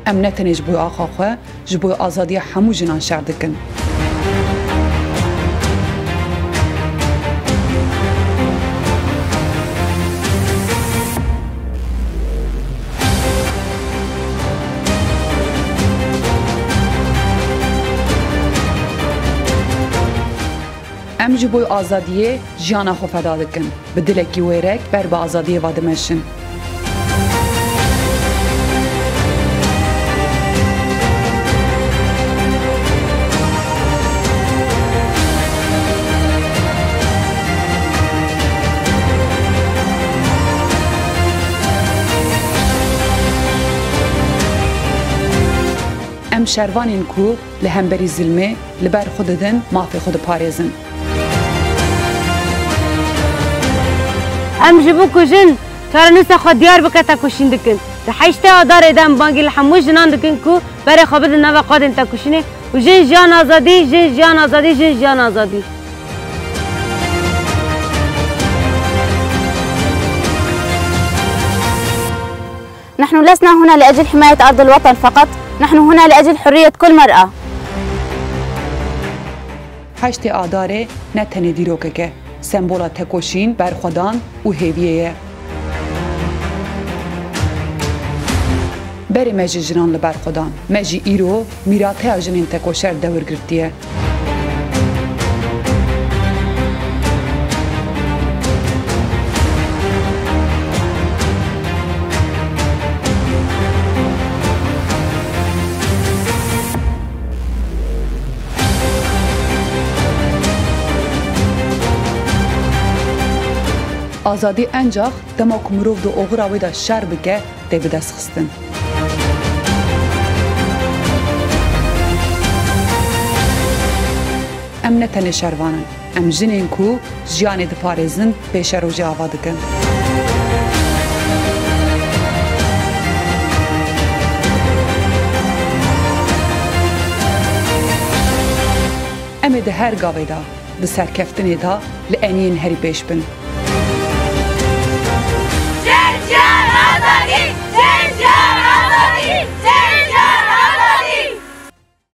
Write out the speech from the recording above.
ام نتنه جبوی آخا خواه جبوی آزادی همو جنان شر دکن. ام جبوی آزادیه جانا خو فدا دکن به دلکی ویرک بر با آزادیه وادمشن. ام شروانین کو لهمبری ظلمه لبر خوددن مافی خود پارێزن. ام جبو کجن چرا نسا خود دیار بکتا کشین دکن ده حیشت آدار ایدم بانگی لحمو جنان دکن کو برای خوابد نوه قادن تا کشینه و جن جان آزادی جن جان آزادی جن جان آزادی. نحن لسنا هنا لأجل حماية أرض الوطن فقط، نحن هنا لأجل حرية كل مرأة. هشت آداره نه تنه دیروکه سمبولا تکوشین برخودان و هیویه. بری مجی جنان لبرخودان مجی ایرو میراته جنین تکوشر دور گرتیه. آزادی انجاق دما کمروف دو اغراوی دا شر بگه دی به دست خستن. ام نتنه شروانن ام جنین کو جیان دپارزن پیش رو جاوا دکن. ام ده هر گاوی دا ده سرکفتنی دا لعنین هری پیش بن.